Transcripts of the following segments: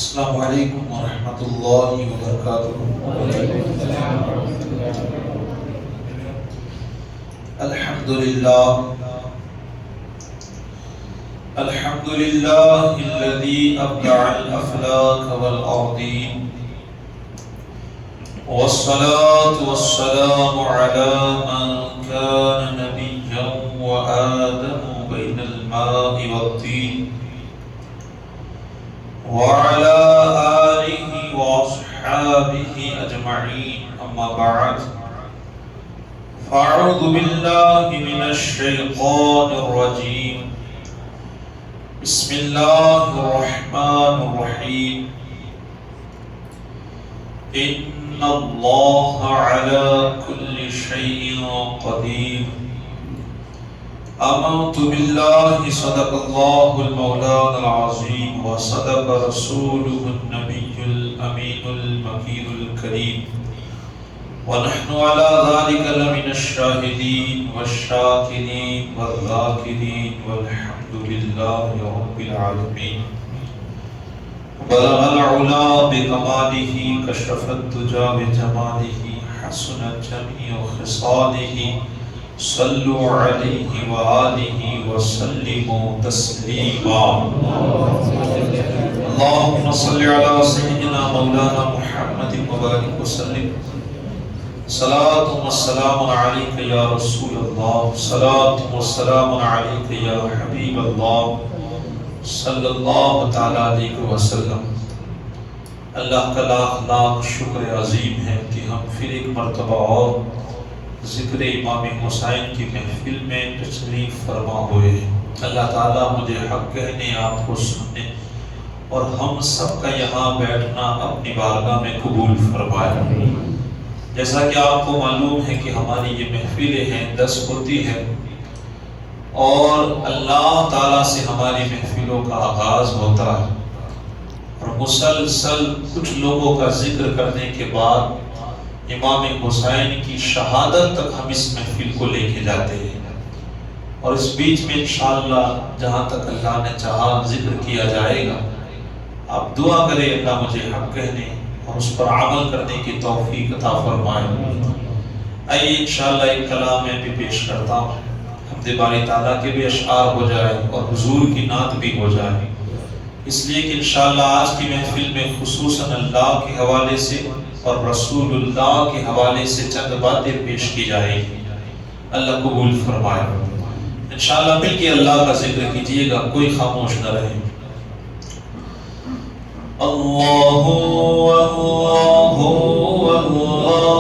السلام علیکم ورحمۃ اللہ وبرکاتہ۔ الحمد للہ الذی ابدع الافلاک والارضین، والصلاة والسلام علی من کان نبیا وآدم بین الماء والطین، وعلى آله وأصحابه أجمعين، أما بعد، فأعوذ بالله من الشيطان الرجيم، بسم الله الرحمن الرحيم، إن الله على كل شيء قدير، آمنت بالله صدق الله المولان العظيم، وصدق رسوله النبي الأمين المكين الكريم، ونحن على ذلك لمن الشاهدين والشاكرين والذاكرين، والحمد لله رب العالمين. بلغ العلا بكماله، كشف الدجى بجماله، حسنت جميع خصاله، صلوا علیہ وآلہ وسلموا تسلیما. اللہم صل علی سیدنا مولانا محمد وبارک وسلم. صلاۃ والسلام علیک یا رسول اللہ، صلاۃ والسلام علیک یا حبیب اللہ، صلی اللہ تعالی علیہ وسلم. اللہ کا لاکھ لاکھ شکر عظیم ہے کہ ہم پھر ایک مرتبہ اور ذکر امام حسین کی محفل میں تشریف فرما ہوئے ہیں. اللہ تعالیٰ مجھے حق کہنے، آپ کو سننے اور ہم سب کا یہاں بیٹھنا اپنی بارگاہ میں قبول فرمائے. جیسا کہ آپ کو معلوم ہے کہ ہماری یہ محفلیں ہیں 10 ہوتی ہے، اور اللہ تعالیٰ سے ہماری محفلوں کا آغاز ہوتا ہے، اور مسلسل کچھ لوگوں کا ذکر کرنے کے بعد امام حسین کی شہادت تک ہم اس محفل کو لے کے جاتے ہیں. اور اس بیچ میں انشاءاللہ جہاں تک اللہ نے چاہا ذکر کیا جائے گا. آپ دعا کریں اللہ مجھے حق کہنے اور اس پر عمل کرنے کی توفیق عطا فرمائے. آئیے انشاءاللہ ایک کلام میں بھی پیش کرتا ہوں، حمد باری تعالیٰ کے بھی اشعار ہو جائے اور حضور کی نعت بھی ہو جائے، اس لیے کہ انشاءاللہ آج کی محفل میں خصوصاً اللہ کے حوالے سے اور رسول اللہ کے حوالے سے چند باتیں پیش کی جائیں گی. اللہ قبول فرمائے. انشاءاللہ مل کے اللہ کا ذکر کیجئے گا، کوئی خاموش نہ رہے. اللہ اللہ اللہ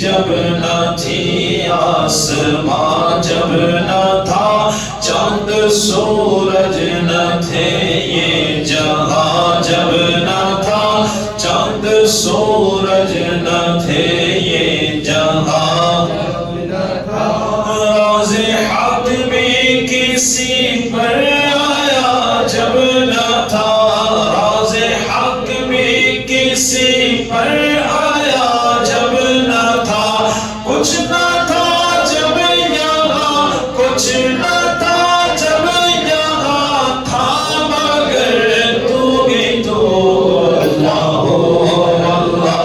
جب نہ تھی آسماں، جب نہ تھا چاند سورج، نہ تھے یہ جہاں. جب نہ تھا چاند سورج، نہ تھے یہ جہاں. راز حق بھی کسی پر آیا، جب نہ تھا راز حق بھی کسی پر آیا. جب نہ تھا کچھ نہ تھا جب یہاں، کچھ نہ تھا جب یہاں تھا، مگر تو بھی تو. اللہ اللہ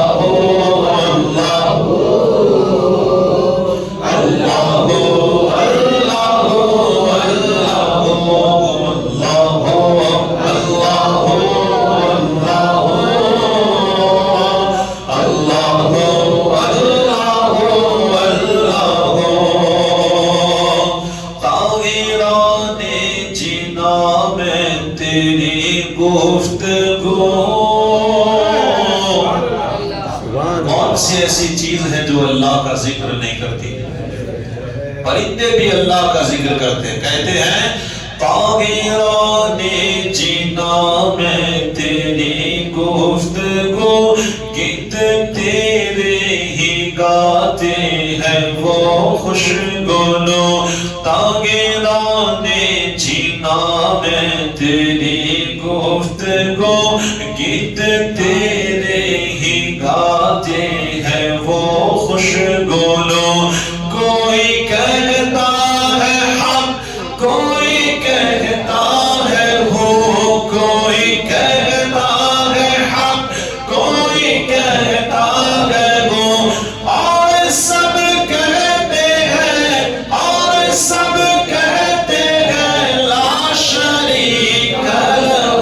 اللہ کون سی ایسی چیز ہے جو اللہ کا ذکر نہیں کرتی؟ پرندے بھی اللہ کا ذکر کرتے ہیں، کہتے ہیں طاغران جینا میں تیری گفتگو، گیت تیرے ہی گاتے ہیں وہ خوشگلو، طاغران جینا میں تیری گفتگو، گیت تیرے ہی گاتے ہیں وہ خوشگلو، کوئی کہتا ہے حق، کوئی کہتا ہے ہو، کوئی کہتا ہے حق، کوئی کہتا ہے ہو، اور سب کہتے ہیں، اور سب کہتے ہیں لا شریک لہ،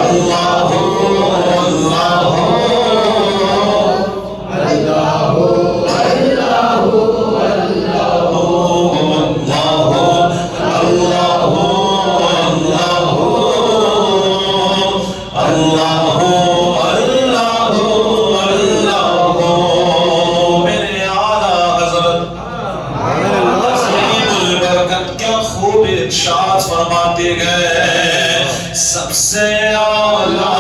اللہ اللہ فرماتے گئے سب سے اعلیٰ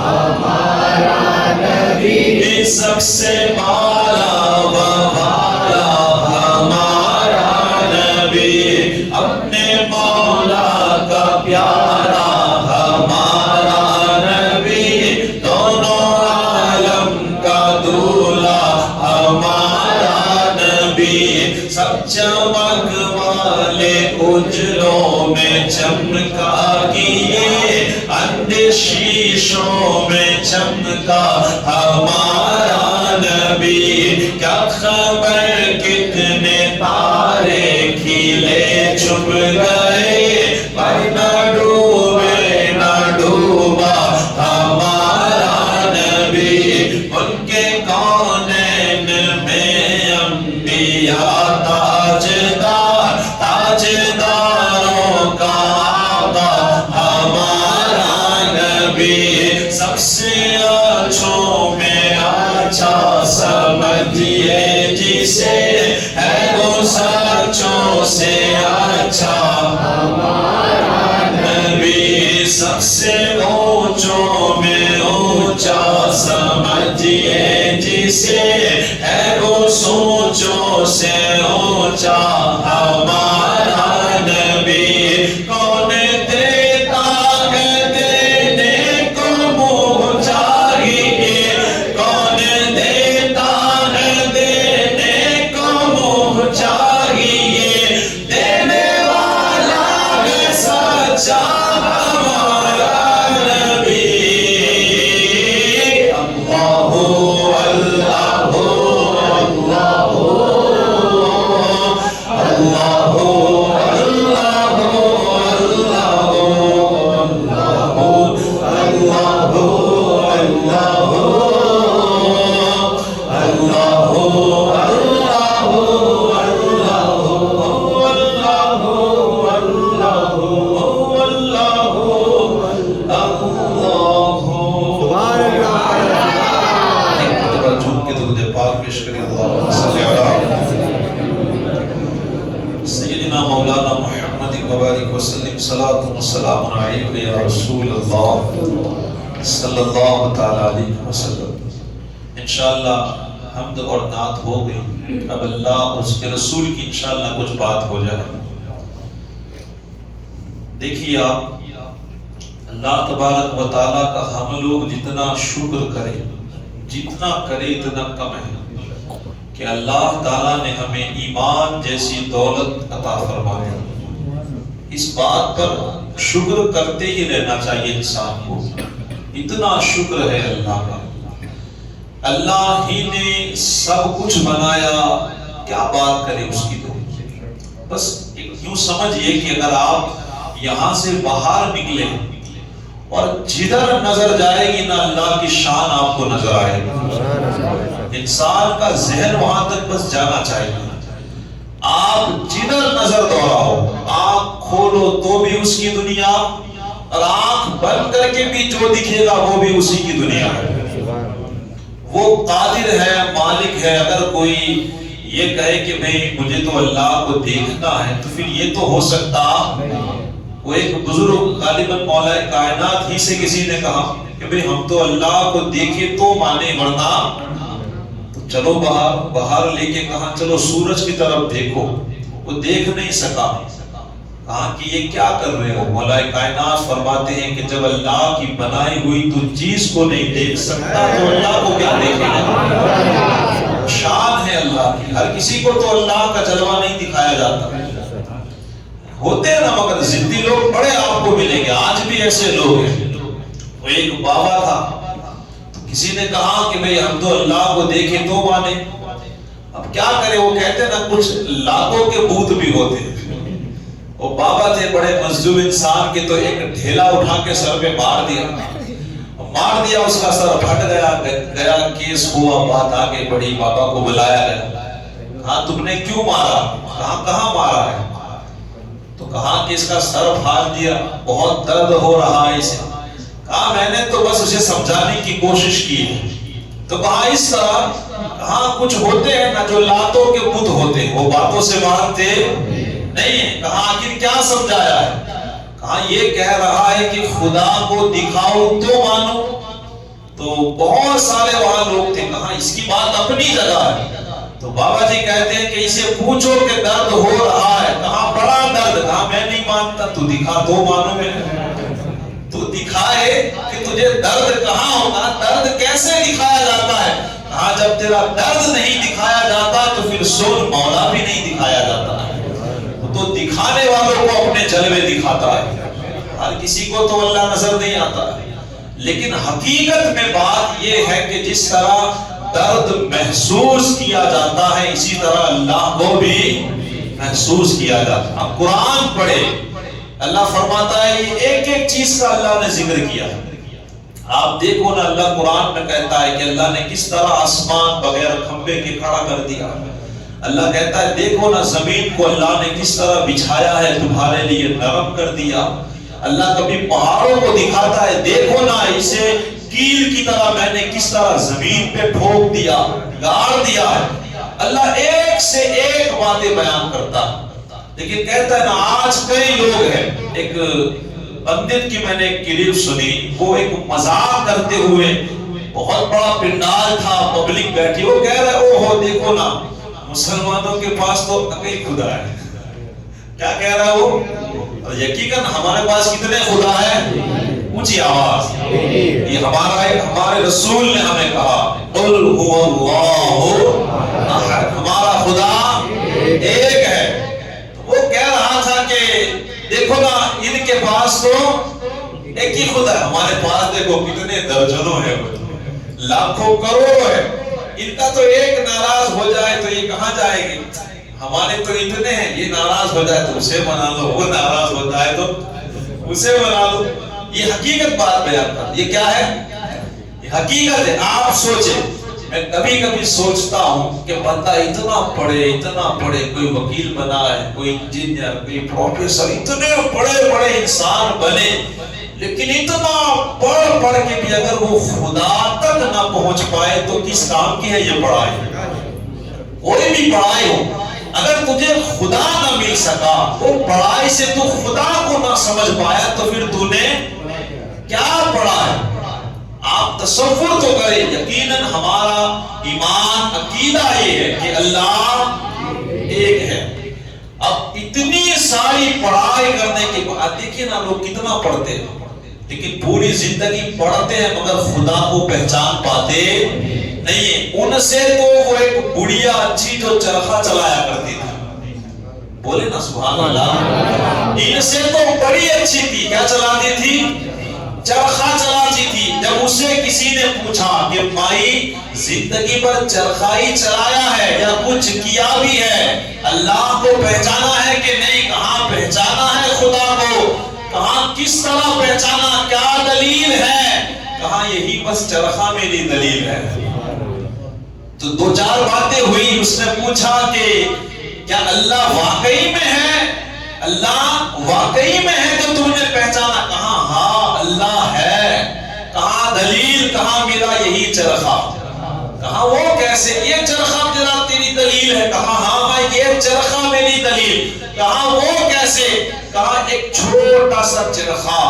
ہمارا نبی، سب سے بالا والا ہمارا نبی، اپنے مولا کا پیارا ہمارا نبی، دونوں عالم کا دولہ ہمارا نبی، سب چمک والے اجلوں میں چمکا کیے، اندھے شیشوں میں چمکا ہمارا نبی، کیا خبر کتنے تارے کھلے چھپ گئے، پر نہ ڈوبے نہ ڈوبا ہمارا نبی، ان کے کونین میں انبیاء تاجدار، تاجداروں کا آقا ہمارا نبی، سب سے اچھوں میں اچھا سمجھیے جسے، ہے وہ سچوں سے اچھا ہمارا نبی، سب سے اونچوں میں اونچا سمجھیے جسے، ہے وہ سوچوں سے اونچا ہمارا نبی، کون دیتا ہے دینے کو منہ چاہیے، کون دیتا ہے دینے کو منہ چاہیے، دینے والا ہے سچا ہمارا نبی، اللہ سیدنا مولانا محمد مبارک وسلم، صلاۃ و سلام علیک یا رسول اللہ صلی اللہ تعالی علیہ وسلم۔ انشاءاللہ حمد اور نعت ہو گئی، اب اللہ اور اس کے رسول کی انشاءاللہ کچھ بات ہو جائے۔ دیکھیے آپ، اللہ تبارک و تعالیٰ کا ہم لوگ جتنا شکر کریں، جتنا کرے اتنا کم ہے، کہ اللہ تعالیٰ نے ہمیں ایمان جیسی دولت عطا فرمایا۔ اس بات پر شکر کرتے ہی رہنا چاہیے انسان کو، اتنا شکر ہے اللہ کا۔ اللہ ہی نے سب کچھ بنایا، کیا بات کرے اس کی تو بس یوں سمجھئے کہ اگر آپ یہاں سے باہر نکلے اور جدھر نظر جائے گی نا اللہ کی شان آپ کو نظر آئے گی۔ انسان کا ذہن وہاں تک بس جانا چاہیے۔ آپ جدھر نظر دوڑاؤ، آنکھ کھولو تو بھی اس کی دنیا، اور آنکھ بند کر کے بھی جو دکھے گا وہ بھی اسی کی دنیا ہے۔ وہ قادر ہے، مالک ٹھیک ہے اگر کوئی یہ کہے کہ بھئی مجھے تو اللہ کو دیکھنا ہے تو پھر یہ تو ہو سکتا. وہ ایک بزرگ غالباً مولا کائنات ہی سے کسی نے کہا کہ بھئی ہم تو اللہ کو دیکھے تو مانے ورنہ تو چلو باہر لے کے کہا چلو سورج کی طرف دیکھو. وہ دیکھ نہیں سکا. کہا کہ یہ کیا کر رہے ہو؟ مولا کائنات فرماتے ہیں کہ جب اللہ کی بنائی ہوئی تو چیز کو نہیں دیکھ سکتا تو اللہ کو کیا دیکھے گا؟ شان ہے اللہ کی. ہر کسی کو تو اللہ کا جلوہ نہیں دکھایا جاتا. ہوتے ہیں نا مگر ضدی لوگ بڑے آپ کو ملیں گے. آج بھی ایسے لوگ ہیں. وہ ایک بابا تھا, کسی نے کہا کہ بھئی ہم تو اللہ کو دیکھے تو مانے. اب کیا کرے, وہ کہتے ہیں نا کچھ لاتوں کے بھوت بھی ہوتے ہیں. وہ بابا تھے بڑے مظلوم انسان کے, تو ایک ڈھیلا اٹھا کے سر پہ مار دیا. اس کا سر پھٹ گیا. کیس ہوا, بات آگے بڑھی. بابا کو بلایا گیا. کہا تم نے کیوں مارا؟ کہاں مارا ہے؟ تو کہا کہ اس کا سر پھاڑ دیا, بہت درد ہو رہا ہے اسے. کہا میں نے تو بس اسے سمجھانے کی کوشش کی ہے. تو کہا اس طرح. کہا کچھ ہوتے ہیں نا جو لاتوں کے بت ہوتے ہیں, وہ باتوں سے مانتے نہیں ہے. کہا آخر کیا سمجھایا ہے؟ کہا یہ کہہ رہا ہے کہ خدا کو دکھاؤ تو مانو. تو بہت سارے وہاں لوگ تھے. کہا اس کی بات اپنی جگہ ہے. تو بابا جی کہتے ہیں کہ اسے پوچھو کہ درد ہو رہا ہے. کہا بڑا درد. کہا میں نہیں مانتا, تو دکھا تو مانو. میں تو دکھائے کہ تجھے درد کہاں ہوگا. درد کیسے دکھایا جاتا ہے؟ کہا جب تیرا درد نہیں دکھایا جاتا تو پھر سون مولا بھی نہیں دکھایا جاتا. تو دکھانے والوں کو اپنے جلوے دکھاتا ہے. ہر کسی کو تو اللہ نظر نہیں آتا. لیکن حقیقت میں بات یہ ہے کہ جس طرح درد محسوس کیا جاتا ہے اسی طرح اللہ کو بھی محسوس کیا جاتا ہے. اب قرآن پڑھے, اللہ فرماتا ہے ایک ایک چیز کا اللہ نے ذکر کیا. آپ دیکھو نا, اللہ قرآن میں کہتا ہے کہ اللہ نے کس طرح آسمان بغیر کھمبے کے کھڑا کر دیا. اللہ کہتا ہے دیکھو نا زمین کو اللہ نے کس طرح بچھایا ہے, تمہارے لیے نرم کر دیا. اللہ کبھی پہاڑوں کو دکھاتا ہے, دیکھو نا اسے کیل کی طرح میں نے کس طرح زمین پہ ٹھوک دیا, گاڑ دیا ہے. اللہ ایک سے ایک باتیں بیان کرتا ہے. لیکن کہتا ہے نا آج کئی لوگ ہیں. ایک پنڈت کی میں نے ایک کلپ سنی, وہ ایک مذاق کرتے ہوئے, بہت بڑا پنڈال تھا, پبلک بیٹھی, وہ کہہ رہا ہے اوہو دیکھو نا مسلمانوں کے پاس تو اکیل خدا ہے. کیا کہہ رہا ہے وہ؟ یقیناً ہمارے پاس کتنے خدا ہیں؟ اونچی آواز. یہ ہمارے رسول نے ہمیں کہا قل هو اللہ احد, ہمارا خدا ایک ہے. وہ کہہ رہا تھا کہ دیکھو نا ان کے پاس تو ایک ہی خدا ہے, ہمارے پاس دیکھو کتنے درجنوں ہیں, لاکھوں کروڑوں ہے. ان کا تو ایک ناراض ہو جائے تو یہ کہاں جائے گی؟ ہمارے تو اتنے ہیں, یہ ناراض ہو جائے تو اسے منا لو, وہ ناراض ہو جائے تو اسے منا لو. یہ حقیقت بات بیان کرتا. یہ کیا ہے؟ یہ حقیقت ہے. آپ سوچیں, میں کبھی کبھی سوچتا ہوں کہ بندہ اتنا پڑھے, کوئی وکیل بنا ہے, کوئی انجینئر, کوئی پروفیسر, اتنے بڑے بڑے انسان بنے, لیکن اتنا پڑھ کے بھی اگر وہ خدا تک نہ پہنچ پائے تو کس کام کی ہے یہ پڑھائی؟ کوئی بھی پڑھائی ہو, اگر تجھے خدا نہ مل سکا, وہ پڑھائی سے تو خدا کو نہ سمجھ پایا, تو پھر تو نے کیا پڑھا ہے؟ آپ تصور تو کریں. یقیناً ہمارا ایمان عقیدہ یہ ہے کہ اللہ ایک ہے. اب اتنی ساری پڑھائی کرنے کے بعد دیکھیں نا لوگ کتنا پڑھتے ہیں, لیکن پوری زندگی پڑھتے ہیں مگر خدا کو پہچان پاتے نہیں ہے. ان سے تو وہ ایک بڑھیا اچھی جو چرخہ چلایا کرتی تھی, بولے نا سبحان اللہ, ان سے تو بڑی اچھی تھی, کیا چلاتی تھی؟ چرخہ چلاتی تھی. جب اسے کسی نے پوچھا کہ مائی زندگی پر چرخہ ہی چلایا ہے یا کچھ کیا بھی ہے, اللہ کو پہچانا ہے کہ نہیں؟ کہاں پہچانا ہے خدا کو, کہاں کس طرح پہچانا, کیا دلیل ہے؟ کہاں یہی بس چرخہ میری دلیل ہے. تو دو چار باتیں ہوئی. اس نے پوچھا کہ کیا اللہ واقعی میں ہے؟ اللہ واقعی میں ہے تو تم نے پہچانا؟ کہاں ہاں اللہ ہے. کہاں دلیل؟ کہاں میرا یہی چرخہ. کہاں وہ کیسے؟ یہ چرخہ کہا وہ کیسے؟ کہا ایک چھوٹا سا چرخا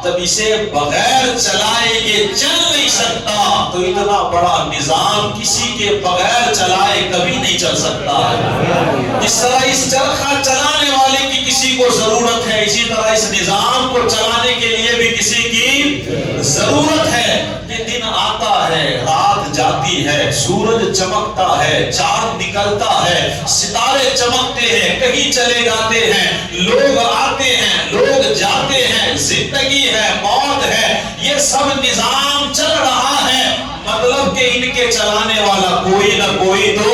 جب اسے بغیر چلائے یہ چل نہیں سکتا تو اتنا بڑا نظام کسی کے بغیر چلائے کبھی نہیں چل سکتا. جس طرح اس چرخا چلانے والے کی کسی کو ضرورت ہے، اسی طرح اس نظام کو چلانے کے لیے بھی کسی کی ضرورت ہے. کہ دن آتا ہے، رات جاتی ہے، سورج چمکتا ہے، چاند نکلتا ہے، ستارے چمکتے ہیں، کہیں چلے جاتے ہیں، لوگ آتے ہیں، لوگ جاتے ہیں، زندگی ہے، موت ہے، یہ سب نظام چل رہا ہے. مطلب کہ ان کے چلانے والا کوئی نہ کوئی تو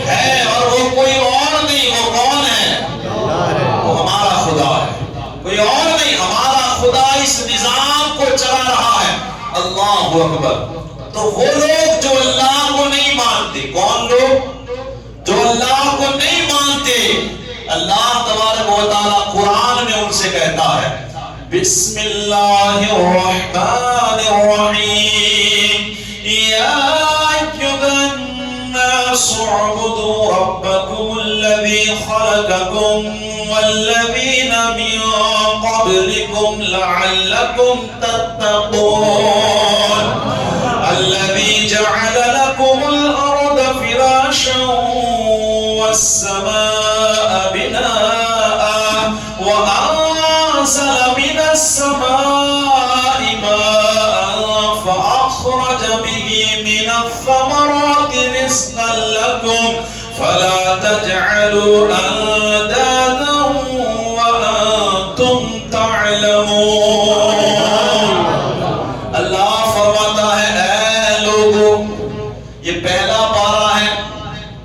ہے، اور وہ کوئی اور نہیں. وہ کون ہے؟ وہ ہمارا خدا ہے، کوئی اور نہیں. ہمارا خدا اس نظام کو چلا رہا ہے. اللہ اکبر. تو وہ لوگ جو اللہ کو نہیں مانتے، کون لوگ؟ جو اللہ کو نہیں مانتے، اللہ تبارک و تعالی قرآن میں ان سے کہتا ہے بسم اللہ الرحمن الرحیم یا ایھا الناس اعبدوا ربکم الذی خلقکم والذین من قبلکم لعلکم تتقون الذی جعل لکم الارض فراشا والسماء بناء وأنزل من السماء ماء فأخرج به من الثمرات رزقا لكم فلا تجعلوا أندادا وأنتم تعلمون. اللہ فرماتا ہے اے لوگو، یہ پہلا پارہ ہے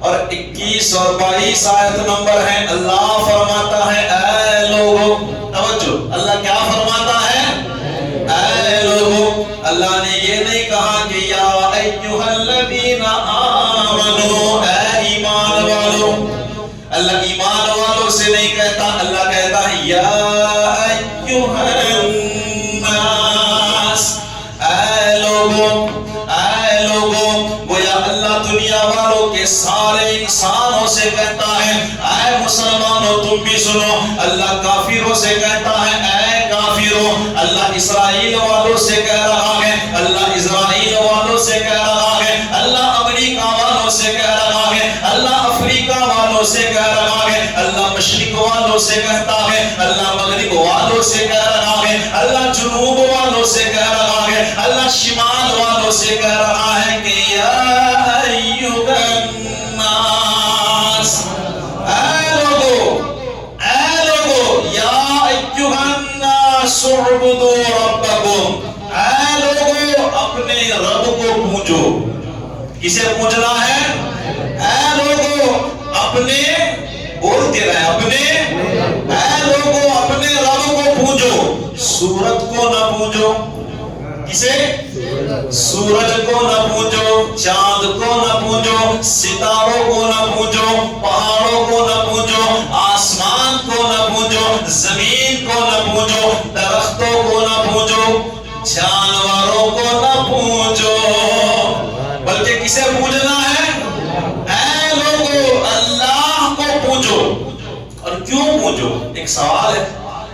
اور 21 اور 22 آیت نمبر ہے. اللہ فرماتا ہے اے لوگو، توجہ، اللہ کیا فرماتا ہے؟ اے لوگو. اللہ نے یہ نہیں کہا کہ یا ایھا الذین آمنو، اے ایمان والو. اللہ ایمان والوں سے نہیں کہتا، اللہ کہتا ہے یا ایھا الناس، اے لوگو، اے لوگو. گویا اللہ دنیا والوں کے سارے انسانوں سے کہتا ہے اے مسلمانوں تم بھی سنو. اللہ کافروں سے کہتا ہے اے کافروں. اللہ اسرائیل والوں سے کہہ رہا ہے، اللہ اسرائیل والوں سے کہہ رہا ہے، اللہ امریکہ والوں سے کہہ رہا ہے، اللہ افریقہ والوں سے کہہ رہا ہے، اللہ مشرق والوں سے کہتا ہے، اللہ مغرب والوں سے کہہ رہا ہے، اللہ جنوب والوں سے کہہ رہا ہے، اللہ شمال والوں سے کہہ رہا ہے کہ یا ایھا الناس، اے لوگو، یا ایھا الناس اعبدوا ربکم، اے لوگو اپنے رب کو پوجو. کسے پوجنا ہے؟ اے لوگو اپنے، بولتے رہے اپنے، اے لوگو اپنے رب کو پوجو. سورج کو نہ پوجو. کسے؟ سورج کو نہ پوجو، چاند کو نہ پوجو، ستاروں کو نہ پوجو، پہاڑوں کو نہ پوجو، آسمان کو نہ پوجو، زمین کو نہ پوجو، درختوں کو نہ پوجو، جانوروں کو نہ پوجو، بلکہ کسے پوجنا ہے؟ اے لوگو اللہ کو پوجو. اور کیوں پوجو؟ ایک سوال ہے.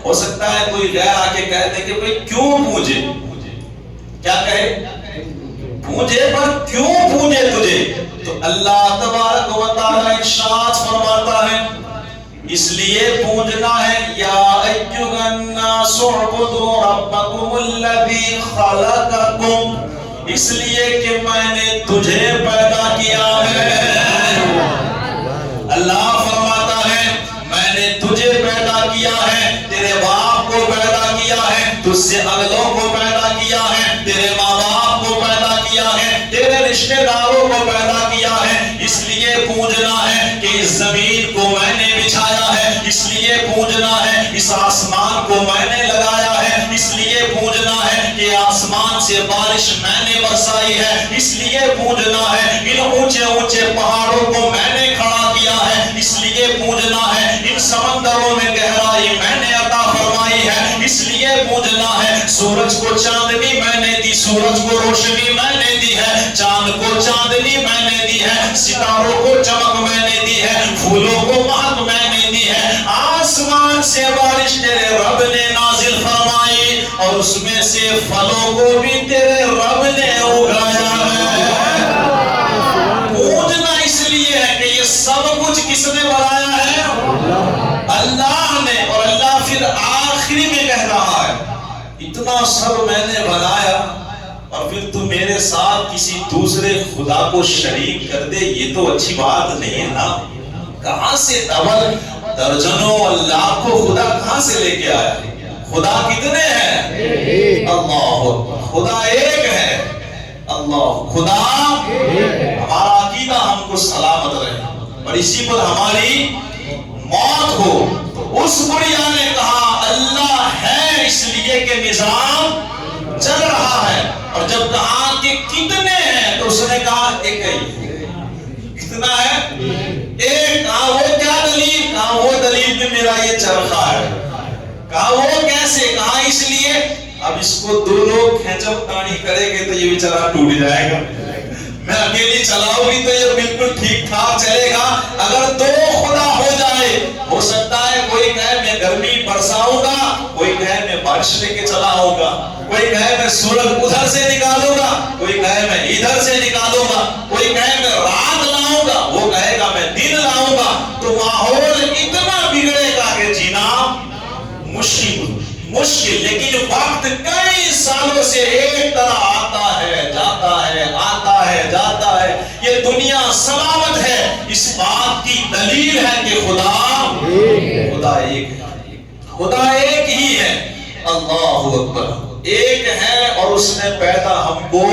ہو سکتا ہے کوئی غیر آ کے کہہ دے کہ بھئی کیوں پوجے؟ کیا کہے؟ پوجے، پر کیوں پوجے تجھے؟ تو اللہ تبارک و تعالی ارشاد فرماتا ہے اس لیے پوجنا ہے یا ایھا الناس اعبدوا ربکم الذی خلقکم، اس لیے کہ میں نے تجھے پیدا کیا ہے. اللہ فرماتا ہے میں نے تجھے پیدا کیا ہے، تیرے باپ کو پیدا کیا ہے، تجھ سے اگلوں کو پیدا کیا ہے، تیرے ماں باپ کو پیدا کیا ہے، تیرے رشتہ داروں کو پیدا کیا ہے. اس لیے پوجنا ہے کہ اس زمین کو میں نے بچھایا ہے، اس لیے پوجنا ہے اس آسمان کو میں نے لگایا ہے، اس لیے پوجنا ہے کہ آسمان سے بارش میں نے برسائی ہے، اس لیے پوجنا ہے ان اونچے اونچے پہاڑوں کو میں نے کھڑا کیا ہے، اس لیے پوجنا ہے ان سمندروں میں گہرائی میں نے عطا فرمائی ہے، اس لیے پوجنا ہے سورج کو چاندنی میں نے دی، سورج کو روشنی میں نے دی ہے، چاند کو چاندنی میں نے دی ہے، ستاروں کو چمک میں نے دی ہے، پھولوں کو مہک میں نے دی ہے، آسمان سے بارش تیرے رب نے نازل فرمائی اور اس میں سے پھلوں کو بھی تیرے رب نے اگایا ہے۔ پوجنا اس لیے ہے کہ یہ سب کچھ کس نے بنایا ہے؟ اللہ نے۔ اور اللہ پھر آخری میں کہہ رہا ہے اتنا سب میں نے بنایا اور پھر تو میرے ساتھ کسی دوسرے خدا کو شریک کر دے، یہ تو اچھی بات نہیں ہے نا۔ کہاں سے ڈبل درجنوں اللہ کو خدا کہاں سے لے کے آیا؟ خدا کتنے ہیں؟ اللہ، خدا ایک ہے۔ اللہ، خدا ہمارا عقیدہ ہم کو سلامت رہے اور اسی پر ہماری موت ہو۔ اس بڑیا نے کہا اللہ ہے اس لیے کہ نظام چل رہا ہے، اور جب کہا کہ کتنے ہیں تو اس نے کہا ایک ہی۔ کتنا ہے؟ ایک۔ کہا وہ کیا دلیل؟ کہا وہ دلیل میں میرا یہ چرخا ہے۔ کہا وہ کیسے؟ کہا اس لیے اب اس کو دو لوگ کھینچم تانی کریں گے تو یہ بیچارہ ٹوٹ جائے گا، میں اکیلی چلاؤں گی تو یہ بالکل ٹھیک ٹھاک چلے گا۔ اگر دو خدا ہو جائے، ہو سکتا ہے کوئی کہے میں گرمی برساؤں گا، کوئی کہے میں بارش لے کے چلا آؤں گا، کوئی کہے میں سورج ادھر سے نکالوں گا، کوئی کہے میں ادھر سے نکالوں گا، کوئی کہے میں رات لاؤں گا، وہ کہے گا میں دن لاؤں گا، تو ماحول اتنا بگڑے گا کہ جینا مشکل۔ لیکن وقت کئی سالوں سے ایک طرح آتا ہے جاتا ہے، آتا ہے جاتا ہے، یہ دنیا سلامت ہے۔ اس بات کی دلیل ہے کہ خدا ایک ہے، خدا ایک ہی ہے۔ اللہ اکبر، ایک ہے اور اس نے پیدا ہم کو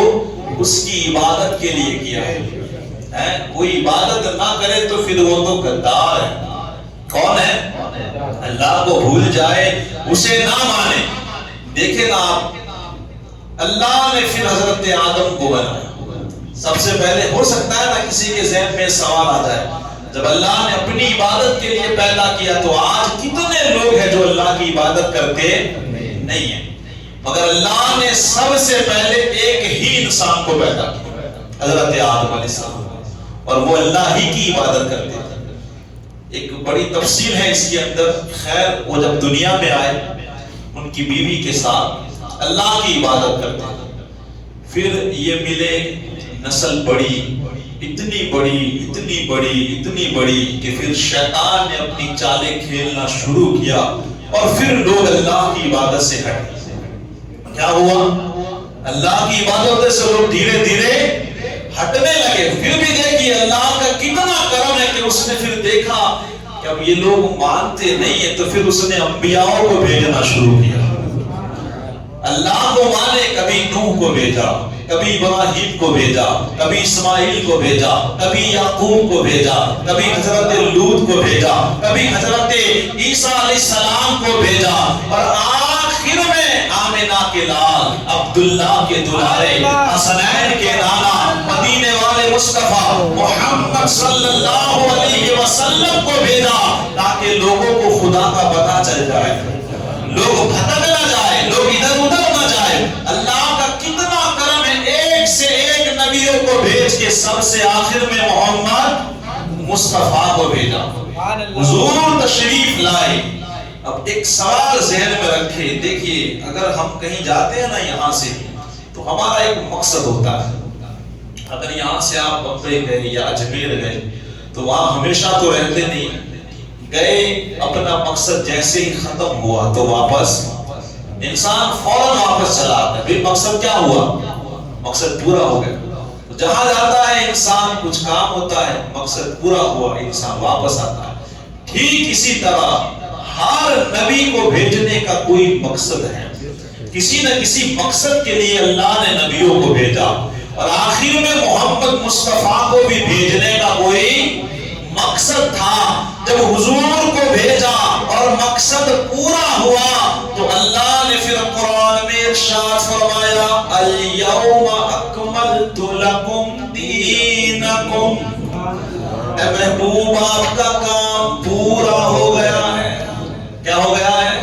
اس کی عبادت کے لیے کیا ہے۔ کوئی عبادت نہ کرے تو پھر وہ تو غدار ہے۔ کون ہے؟ اللہ کو بھول جائے، اسے نہ مانے۔ دیکھیں نا آپ، اللہ نے پھر حضرت آدم کو بنایا۔ سب سے پہلے ہو سکتا ہے نا کسی کے ذہن میں سوال آ جائے، جب اللہ نے اپنی عبادت کے لیے پیدا کیا تو آج کتنے لوگ ہیں جو اللہ کی عبادت کرتے نہیں ہیں؟ مگر اللہ نے سب سے پہلے ایک ہی انسان کو پیدا کیا، حضرت آدم علیہ السلام، اور وہ اللہ ہی کی عبادت کرتے تھے۔ ایک بڑی تفصیل ہے اس کے اندر۔ خیر، وہ جب دنیا میں آئے ان کی بیوی کے ساتھ اللہ کی عبادت کرتے ہیں، پھر یہ ملے نسل بڑی، اتنی بڑی اتنی بڑی اتنی بڑی کہ پھر شیطان نے اپنی چالیں کھیلنا شروع کیا اور پھر لوگ اللہ کی عبادت سے ہٹے۔ کیا ہوا؟ اللہ کی عبادت سے لوگ دھیرے دھیرے ہٹنے لگے۔ پھر بھی دیکھیے اللہ کا کتنا کرم ہے کہ اس نے پھر دیکھا کہ اب یہ لوگ مانتے نہیں ہیں تو پھر اس نے انبیاء کو بھیجنا شروع کیا۔ اللہ کو مانے، کبھی نوح کو بھیجا، کبھی ابراہیم کو بھیجا، کبھی اسماعیل کو بھیجا، کبھی یعقوب کو بھیجا، کبھی حضرت لوط کو بھیجا، کبھی حضرت عیسیٰ علیہ السلام کو بھیجا، اور آخر میں آمنہ کے لال، عبداللہ کے دلارے، حسنین کے نانا، مدینے والے مصطفیٰ محمد صلی اللہ علیہ وسلم کو بھیجا تاکہ لوگوں کو خدا کا پتہ چل جائے، لوگ بھٹک نہ جائے، لوگ ادھر ادھر نہ جائے۔ اللہ کا کتنا کرم ہے، ایک سے ایک نبیوں کو بھیج کے سب سے آخر میں محمد مصطفیٰ کو بھیجا، حضور تشریف لائے۔ اب ایک سوال ذہن میں رکھے، دیکھیے اگر ہم کہیں جاتے ہیں نا یہاں سے تو ہمارا ایک مقصد ہوتا ہے۔ اگر یہاں سے آپ بمبئی گئے یا اجمیر گئے تو وہاں ہمیشہ تو رہتے نہیں، گئے اپنا مقصد جیسے ہی ختم ہوا تو واپس انسان فوراً واپس چلا آتا ہے۔ مقصد کیا ہوا؟ مقصد پورا ہو گیا۔ جہاں جاتا ہے انسان کچھ کام ہوتا ہے، مقصد پورا ہوا انسان واپس آتا ہے۔ ٹھیک اسی طرح ہر نبی کو بھیجنے کا کوئی مقصد ہے، کسی نہ کسی مقصد کے لیے اللہ نے نبیوں کو بھیجا، اور آخر میں محمد مصطفیٰ کو بھی بھیجنے کا کوئی مقصد تھا۔ جب حضور کو بھیجا اور مقصد پورا ہوا تو اللہ نے پھر قرآن میں ارشاد فرمایا الیوم اکملت لکم دینکم، اے محبوب آپ کا کام پورا ہو گیا ہے۔ کیا ہو گیا ہے؟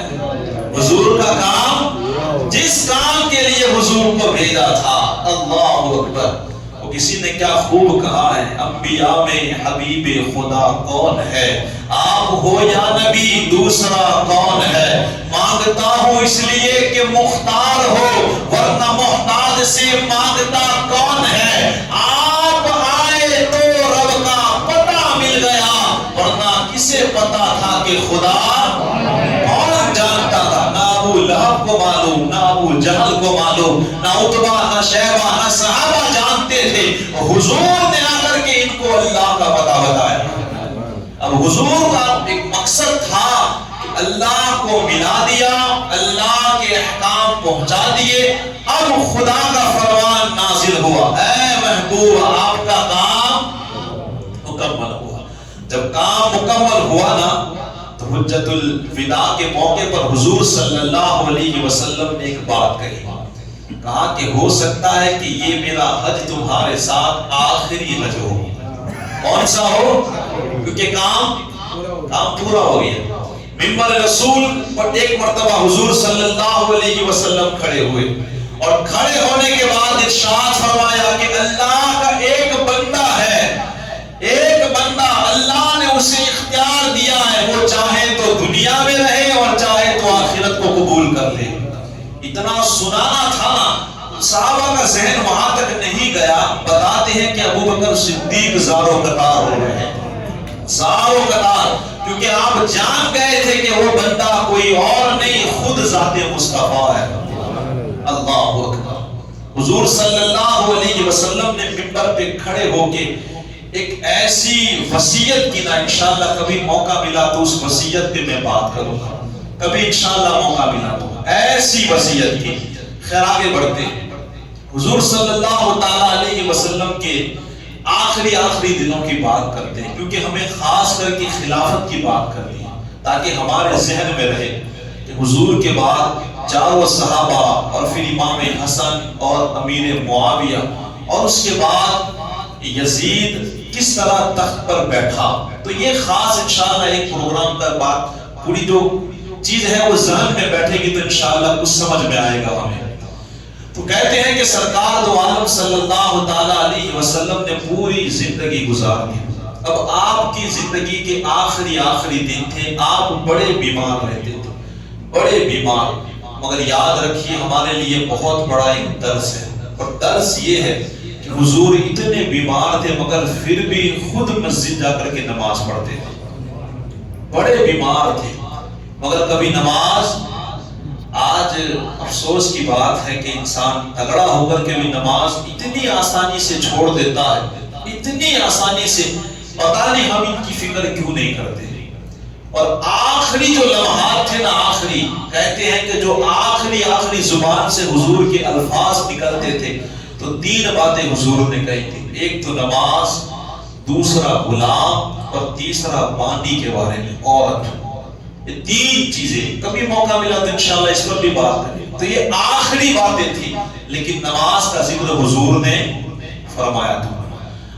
حضور کا کام، جس کام کے لیے حضور کو بھیجا تھا۔ اللہ اکبر۔ تو کسی نے کیا خوب کہا ہے، انبیاء میں حبیب خدا کون ہے؟ آپ ہو یا نبی دوسرا کون ہے؟ مانگتا ہوں اس لیے کہ مختار ہو، ورنہ محتاج سے مانگتا کون ہے؟ آپ آئے تو رب کا پتہ مل گیا، ورنہ کسے پتا تھا کہ خدا کون جانتا تھا؟ نہ ابو لہب کو معلوم، نہ ابو جہل کو معلوم، نہ عتبہ، نہ شیبہ، نہ صحابہ جانتے تھے۔ حضور نے آ کر کے ان کو اللہ کا پتہ بتایا۔ اب حضور کا ایک مقصد تھا کہ اللہ کو ملا دیا، اللہ کے احکام پہنچا دیے، اب خدا کا فرمان نازل ہوا، اے محبوب آپ کا کام مکمل ہوا۔ جب کام مکمل ہوا نا تو حجت الوداع کے موقع پر حضور صلی اللہ علیہ وسلم نے ایک بات کہی، کہا کہ ہو سکتا ہے کہ یہ میرا حج تمہارے ساتھ آخری حج ہو۔ کون سا ہو؟ کیونکہ کام پورا ہو گیا۔ منبر رسول پر ایک مرتبہ حضور صلی اللہ علیہ وسلم کھڑے ہوئے، اور کھڑے ہونے کے بعد ارشاد فرمایا کہ اللہ کا ایک بندہ ہے، ایک بندہ اللہ نے اسے اختیار دیا ہے، وہ چاہے تو دنیا میں رہے اور چاہے تو آخرت کو قبول کر لے۔ اتنا سنانا تھا نا، صحابہ کا ذہن وہاں تک نہیں گیا۔ بتاتے ہیں کہ ابو بکر صدیق زارو قطار ہو رہے ہیں، زارو قطار، کیونکہ آپ جان گئے تھے کہ وہ بندہ کوئی اور نہیں، خود ذات مصطفیٰ ہے۔ اللہ اکبر۔ حضور صلی اللہ علیہ وسلم نے منبر پہ کھڑے ہو کے ایک ایسی وصیت کی نا، انشاءاللہ کبھی موقع ملا تو اس وصیت پہ میں بات کروں گا، کبھی انشاءاللہ موقع ملا تو ایسی وصیت کی۔ خیر آگے بڑھتے ہیں۔ حضور صلی اللہ تعالیٰ علیہ وسلم کے آخری دنوں کی بات کرتے ہیں، کیونکہ ہمیں خاص کر کے خلافت کی بات کرنی ہے، تاکہ ہمارے ذہن میں رہے کہ حضور کے بعد چاروں صحابہ، اور پھر امام حسن اور امیر معاویہ، اور اس کے بعد یزید کس طرح تخت پر بیٹھا۔ تو یہ خاص انشاءاللہ ایک پروگرام کا بات، پوری جو چیز ہے وہ ذہن میں بیٹھے گی تو انشاءاللہ کچھ سمجھ میں آئے گا ہمیں۔ تو کہتے ہیں کہ سرکار دو عالم صلی اللہ تعالیٰ علیہ وسلم نے پوری زندگی گزار دی۔ اب آپ کی زندگی کے آخری دن تھے، آپ بڑے بیمار رہتے تھے، بڑے بیمار، مگر یاد رکھیے ہمارے لیے بہت بڑا ایک درس ہے، اور درس یہ ہے کہ حضور اتنے بیمار تھے مگر پھر بھی خود مسجد جا کر کے نماز پڑھتے تھے، بڑے بیمار تھے مگر کبھی نماز۔ آج افسوس کی بات ہے کہ انسان تگڑا ہو کر کے بھی نماز اتنی آسانی سے چھوڑ دیتا ہے، اتنی آسانی سے، پتہ نہیں ہم ان کی فکر کیوں نہیں کرتے۔ اور آخری جو لمحات تھے نا، آخری کہتے ہیں کہ جو آخری زبان سے حضور کے الفاظ نکلتے تھے تو 3 باتیں حضور نے کہی تھی، ایک تو نماز، دوسرا غلام، اور تیسرا باندی کے بارے میں، عورت۔ یہ 3 چیزیں، کبھی موقع ملا تو انشاءاللہ اس پر بھی بات کریں۔ تو یہ آخری باتیں تھی، لیکن نماز کا ذکر حضور نے فرمایا تھا۔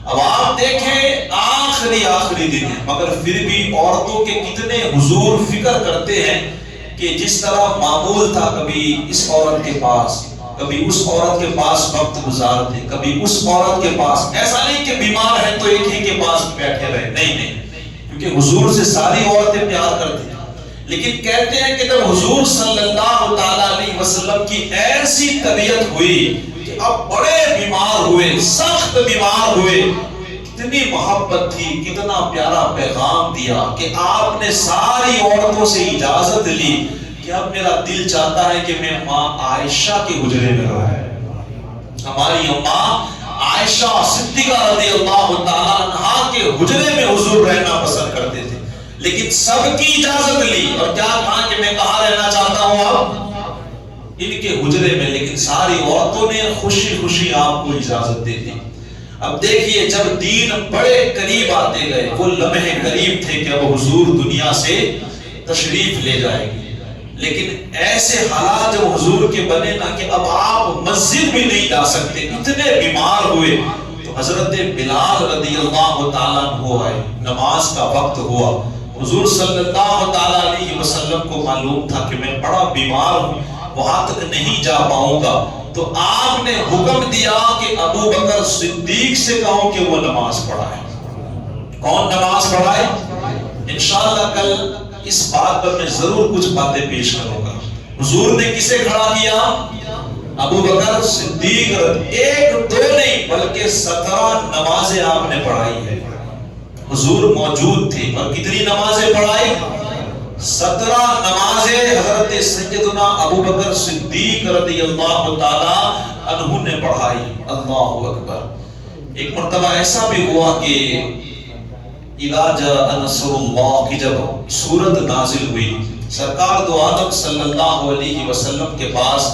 اب آپ دیکھیں آخری دن ہے مگر پھر بھی عورتوں کے کتنے حضور فکر کرتے ہیں کہ جس طرح معمول تھا، کبھی اس عورت کے پاس، کبھی اس عورت کے پاس وقت گزارتے، کبھی اس عورت کے پاس۔ ایسا نہیں کہ بیمار ہے تو ایک ہی کے پاس بیٹھے رہے، نہیں، کیونکہ حضور سے ساری عورتیں پیار کرتی ہیں۔ لیکن کہتے ہیں کہ جب حضور صلی اللہ تعالیٰ علیہ وسلم کی ایسی طبیعت ہوئی کہ اب بڑے بیمار ہوئے، سخت بیمار ہوئے، کتنی محبت تھی، کتنا پیارا پیغام دیا کہ آپ نے ساری عورتوں سے اجازت لی کہ اب میرا دل چاہتا ہے کہ میں ماں عائشہ کے حجرے میں رہوں۔ ہماری ماں عائشہ صدیقہ رضی اللہ تعالیٰ عنہا کے حجرے میں حضور رہنا پسند کرتے تھے، لیکن سب کی اجازت لی، اور کیا کہا کہ میں کہاں رہنا چاہتا ہوں اب؟ ان کے حجرے میں، لیکن ساری عورتوں نے خوشی آپ کو اجازت دے دی۔ اب دیکھیے جب دین بڑے قریب آتے گئے، وہ لمحے قریب تھے کہ اب حضور دنیا سے تشریف لے جائیں گے، لیکن ایسے حالات جب حضور کے بنے نا کہ اب آپ مسجد بھی نہیں جا سکتے، اتنے بیمار ہوئے، تو حضرت بلال رضی اللہ تعالیٰ عنہ آئے، نماز کا وقت ہوا۔ حضور صلی اللہ تعالیٰ علیہ وسلم کو معلوم تھا کہ میں بڑا بیمار ہوں، وہاں تک نہیں جا پاؤں گا، تو آپ نے حکم دیا کہ ابو بکر صدیق سے کہو کہ وہ نماز پڑھائے۔ کون نماز پڑھائے؟ انشاءاللہ کل اس بات پر میں ضرور کچھ باتیں پیش کروں گا۔ حضور نے کسے کھڑا کیا؟ ابو بکر صدیق، ایک دو نہیں بلکہ 17 نمازیں آپ نے پڑھائی ہے۔ حضور موجود تھے اور کتنی نمازیں پڑھائی؟ 17 نمازیں حضرت سیدنا ابو بکر صدیق رضی اللہ تعالی عنہ نے پڑھائی۔ اللہ اکبر۔ ایک مرتبہ ایسا بھی ہوا کہ اذا جاء نصر اللہ کی جب سورت نازل ہوئی، سرکار دو عالم صلی اللہ علیہ وسلم کے پاس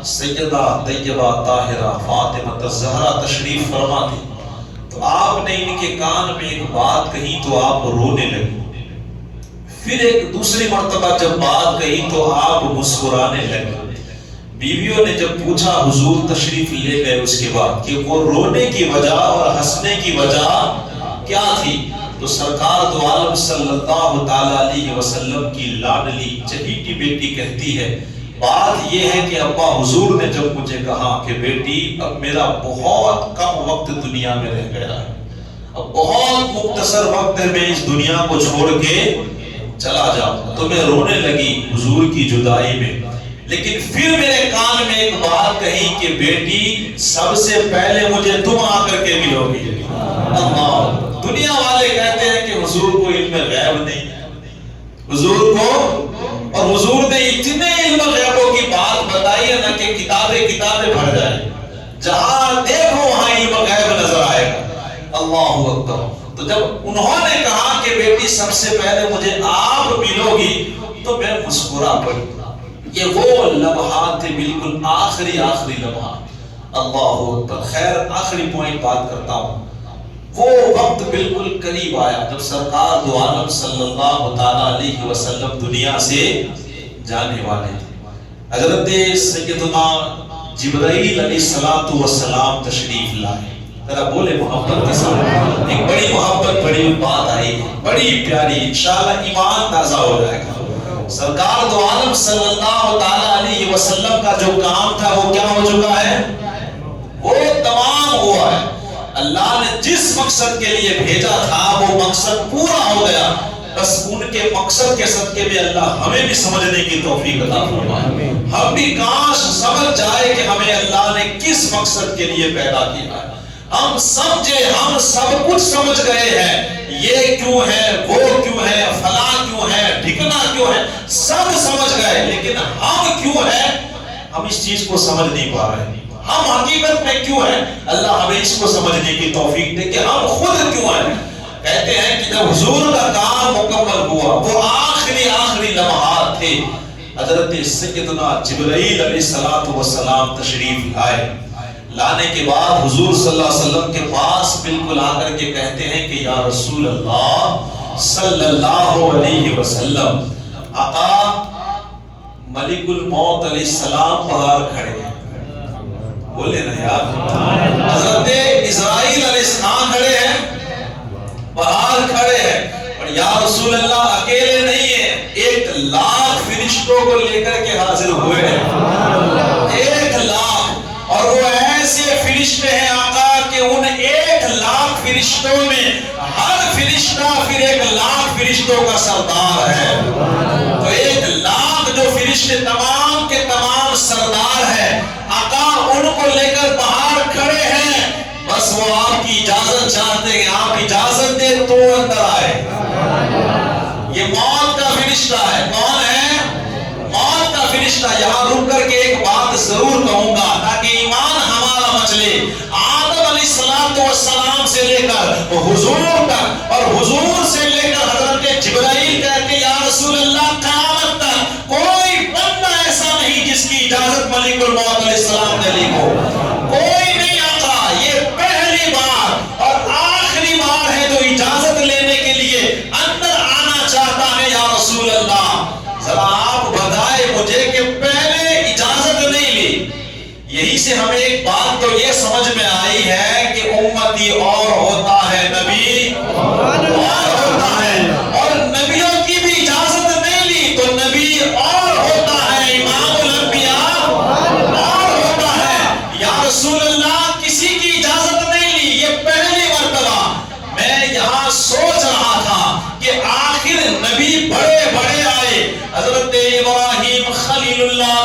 سیدہ طیبہ طاہرہ فاطمہ الزہرا تشریف فرما تھی، تو آپ نے ان کے کان میں ایک بات کہی تو آپ رونے لگے۔ پھر ایک دوسری مرتبہ جب بات کہی تو آپ مسکرانے لگے۔ بیویوں نے جب پوچھا حضور تشریف لے گئے اس کے بعد کہ وہ رونے کی وجہ اور ہنسنے کی وجہ کیا تھی، تو سرکار دو عالم صلی اللہ تعالی علیہ وسلم کی لاڈلی چہیٹی بیٹی کہتی ہے بات یہ ہے کہ ابا حضور نے جب مجھے کہا کہ بیٹی اب میرا بہت کم وقت دنیا میں رہ گیا ہے، اب بہت مختصر وقت ہے میں اس دنیا کو چھوڑ کے چلا جاؤں، تو میں رونے لگی حضور کی جدائی میں۔ لیکن پھر میرے کان میں ایک بات کہی کہ بیٹی سب سے پہلے مجھے تم آ کر کے ملو گی۔ اللہ، دنیا والے کہتے ہیں کہ حضور کو علم غیب نہیں ہے، حضور کو، اور حضور نے اتنے علم غیبوں کی بات بتائی ہے نا کہ کتابیں بھر جائیں، جہاں دیکھو وہاں علم غیب نظر آئے گا۔ اللہ اکبر۔ تو جب انہوں نے کہا کہ بیٹی سب سے پہلے مجھے آپ ملو گی تو میں مسکرا پڑی۔ یہ وہ لمحات تھے، بالکل آخری لمحات۔ اللہ اکبر۔ خیر آخری پوائنٹ بات کرتا ہوں، وہ وقت بالکل قریب آیا جب سرکار دو عالم صلی اللہ تعالی علیہ وسلم دنیا سے جانے والے تھے۔ حضرت سیدنا جبرائیل علیہ السلام تشریف لائے۔ ذرا بولے محبت کے ساتھ، ایک بڑی محبت بڑی بات آئی ہے، بڑی پیاری، انشاءاللہ ایمان تازہ ہو جائے گا۔ سرکار دو عالم صلی اللہ تعالی علیہ وسلم کا جو کام تھا وہ کیا ہو چکا ہے؟ وہ تمام ہوا ہے۔ اللہ نے جس مقصد کے لیے بھیجا تھا وہ مقصد پورا ہو گیا، بس ان کے مقصد کے صدقے میں اللہ ہمیں بھی سمجھنے کی توفیق عطا فرمائے۔ ہم بھی کاش سمجھ جائے کہ ہمیں اللہ نے کس مقصد کے لیے پیدا کیا ہے، ہم سمجھے، ہم سب کچھ سمجھ گئے ہیں، یہ کیوں ہے، وہ کیوں ہے، فلاں کیوں ہے، ٹھکنا کیوں ہے، سب سمجھ گئے، لیکن ہم کیوں ہے ہم اس چیز کو سمجھ نہیں پا رہے ہیں، ہم حقیقت میں کیوں ہیں، اللہ ہمیں اس کو سمجھنے کی توفیق دے کہ ہم خود کیوں ہیں۔ کہتے ہیں کہ جب حضور کا کام مکمل ہوا، وہ آخری لمحات تھے، حضرت سیدنا جبرائیل علیہ السلام تشریف لائے۔ لانے کے بعد حضور صلی اللہ علیہ وسلم کے پاس بالکل آ کر کے کہتے ہیں کہ یا رسول اللہ صلی اللہ علیہ وسلم، آقا ملک الموت علیہ السلام باہر کھڑے ہیں۔ بولے نا یار، حضرت اسرائیل علیہ السلام کھڑے ہیں، باہر کھڑے ہیں، اور یا رسول اللہ اکیلے نہیں ہیں، 1,00,000 فرشتوں کو لے کر کے حاضر ہوئے ہیں، 1,00,000، اور وہ ایسے فرشتے ہیں آقا کہ ان 1,00,000 فرشتوں میں ہر فرشتہ پھر 1,00,000 فرشتوں کا سردار ہے۔ تو 1,00,000 جو فرشتے تمام کے تمام سردار ہیں، آقا ان کو لے کر باہر کھڑے ہیں، بس وہ آپ کی اجازت چاہتے ہیں، آپ اجازت دے تو اندر آئے۔ یہ موت کا فرشتہ ہے، کون ہے؟ موت کا فرشتہ۔ یہاں رک کر کے ایک بات ضرور کہوں گا تاکہ ایمان ہمارا مچلے۔ آدم علیہ السلام سے لے کر حضور تک، اور حضور سے لے کر حضرت جبرائیل کہتے یا رسول اللہ قیامت تک کوئی بندہ ایسا نہیں جس کی اجازت ملک الموت علیہ السلام نے لی ہو، کوئی نہیں آقا، یہ پہلی بار اور آخری بار ہے جو اجازت لینے کے لیے اندر آنا چاہتا ہے یا رسول اللہ۔ ذرا آپ بتائے مجھے کہ پہلے اجازت نہیں لی۔ یہی سے ہمیں ایک بات تو یہ سمجھ میں آئی ہے کہ امتی اور ہوتا ہے، نبی اور ہوتا ہے، اور نبیوں کی بھی اجازت نہیں لی تو نبی اور ہوتا ہے، امام الانبیاء اور ہوتا ہے،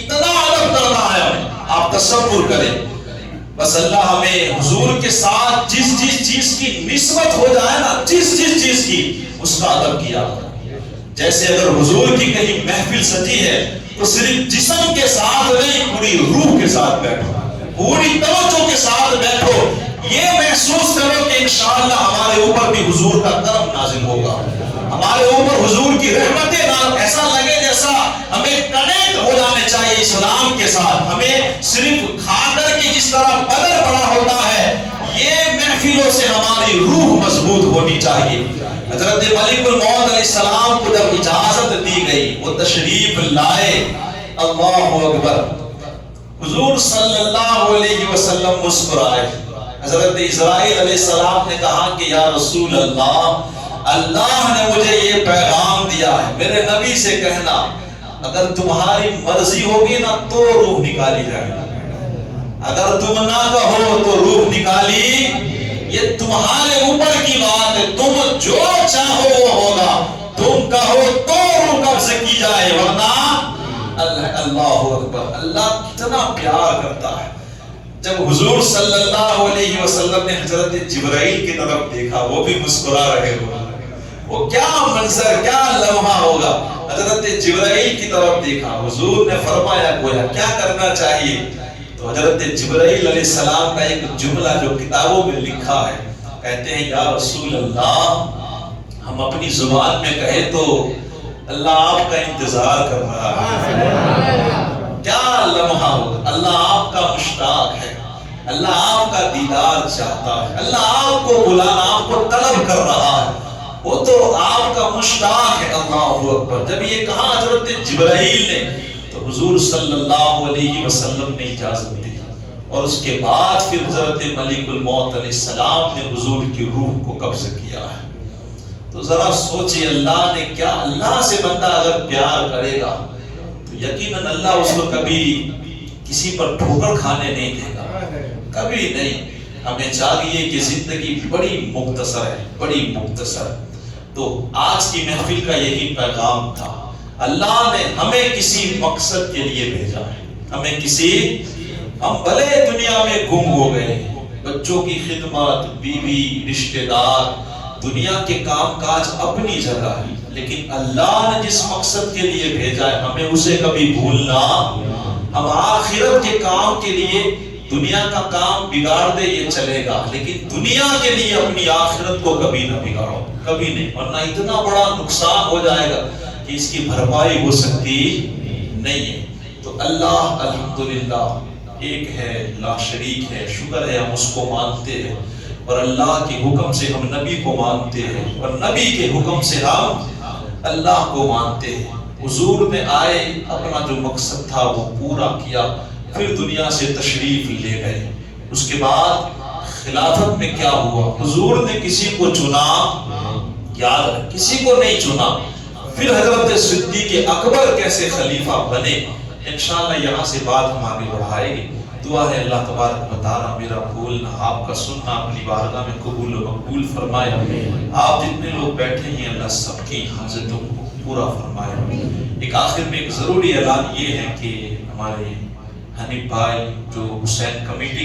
کتنا ادب کرنا ہے ہمیں، آپ تصور کریں. بس اللہ ہمیں حضور کے ساتھ جس چیز کی نسبت ہو جائے نا، جس چیز کی، اس کا ادب کیا. جیسے اگر حضور کی کہیں محفل سجی ہے تو صرف جسم کے ساتھ نہیں، پوری روح کے ساتھ بیٹھو، پوری توجہ کے ساتھ بیٹھو. یہ محسوس کرو کہ انشاءاللہ ہمارے اوپر بھی حضور کا کرم نازل ہوگا، ہمارے اوپر حضور کی رحمتیں ایسا لگے جیسا ہمیں کنیکٹ ہو جانے چاہیے اسلام کے ساتھ. ہمیں صرف کھا کر کے جس طرح بدن بڑا ہوتا ہے، یہ محفلوں سے ہماری روح مضبوط ہونی چاہیے. حضرت ملک الموت علیہ السلام کو جب اجازت دی گئی، وہ تشریف لائے. اللہ اکبر. حضور صلی اللہ علیہ وسلم مسکرائے. حضرت اسرائیل علیہ السلام نے کہا کہ یا رسول اللہ، اللہ نے مجھے یہ پیغام دیا ہے، میرے نبی سے کہنا اگر تمہاری مرضی ہوگی نا تو روح نکالی جائے گی، اگر تم نہ کہو تو روح نکالی. یہ تمہارے اوپر کی بات ہے، تم جو چاہو وہ ہوگا، تم کہو تو روح قبض کی جائے، ورنہ اللہ اکبر. اللہ کتنا پیار کرتا ہے. جب حضور صلی اللہ علیہ وسلم نے حضرت جبرائیل کی طرف دیکھا، وہ بھی مسکرا رہے ہو، وہ کیا منظر، کیا لمحہ ہوگا. حضرت جبرائیل کی طرف دیکھا، حضور نے فرمایا گویا کیا کرنا چاہیے. تو حضرت جبرائیل علیہ السلام کا ایک جملہ جو کتابوں میں لکھا ہے، کہتے ہیں یا رسول اللہ، ہم اپنی زبان میں کہیں تو اللہ آپ کا انتظار کر رہا ہے. کیا لمحہ ہوگا. اللہ آپ کا مشتاق ہے، اللہ آپ کا دیدار چاہتا ہے، اللہ آپ کو بلانا، آپ کو طلب کر رہا ہے، وہ تو آپ کا مشتاق ہے. اللہ اکبر. جب یہ کہا حضرت جبرائیل نے تو حضور صلی اللہ علیہ وسلم نے اجازت دی، اور اس کے بعد پھر حضرت ملک الموت علیہ السلام نے حضور کی روح کو قبض کیا ہے. تو ذرا سوچئے اللہ نے کیا. اللہ سے بندہ اگر پیار کرے گا تو یقیناً اللہ اس کو کبھی کسی پر ٹھوکر کھانے نہیں دے گا، کبھی نہیں. ہمیں چاہیے کہ زندگی بڑی مختصر ہے، بڑی مختصر. تو آج کی محفل کا یہی پیغام تھا. اللہ نے ہمیں کسی مقصد کے لیے بھیجا ہے، ہم بھلے دنیا میں گم ہو گئے، بچوں کی خدمت، بیوی، رشتہ دار، دنیا کے کام کاج اپنی جگہ ہے، لیکن اللہ نے جس مقصد کے لیے بھیجا ہے ہمیں اسے کبھی بھولنا. ہم آخرت کے کام کے لیے دنیا کا کام بگاڑ دے یہ چلے گا، لیکن دنیا کے لیے اپنی آخرت کو کبھی نہ بگاڑو، کبھی نہیں، ورنہ اتنا بڑا نقصان ہو جائے گا کہ اس کی بھرپائی ہو سکتی نہیں ہے. تو اللہ الحمدللہ ایک ہے، لا شریک ہے. شکر ہے ہم اس کو مانتے ہیں، اور اللہ کے حکم سے ہم نبی کو مانتے ہیں، اور نبی کے حکم سے ہم اللہ کو مانتے ہیں. حضور نے آئے، اپنا جو مقصد تھا وہ پورا کیا، پھر دنیا سے تشریف لے گئے. اس کے بعد خلافت میں کیا ہوا؟ حضور نے کسی کو چنا؟ یاد ہے کسی کو نہیں چنا. پھر حضرت صدیق اکبر کیسے خلیفہ بنے، انشاءاللہ یہاں سے بات ہم آگے بڑھائیں گے. دعا ہے اللہ تبارک و تعالی میرا بولنا، آپ کا سننا اپنی بارگاہ میں قبول و مقبول فرمائے. آپ جتنے لوگ بیٹھے ہیں اللہ سب کی حاجتوں کو پورا فرمائے. ایک آخر میں ایک ضروری اعلان یہ ہے کہ ہمارے حنیف بھائی جو حسین کمیٹی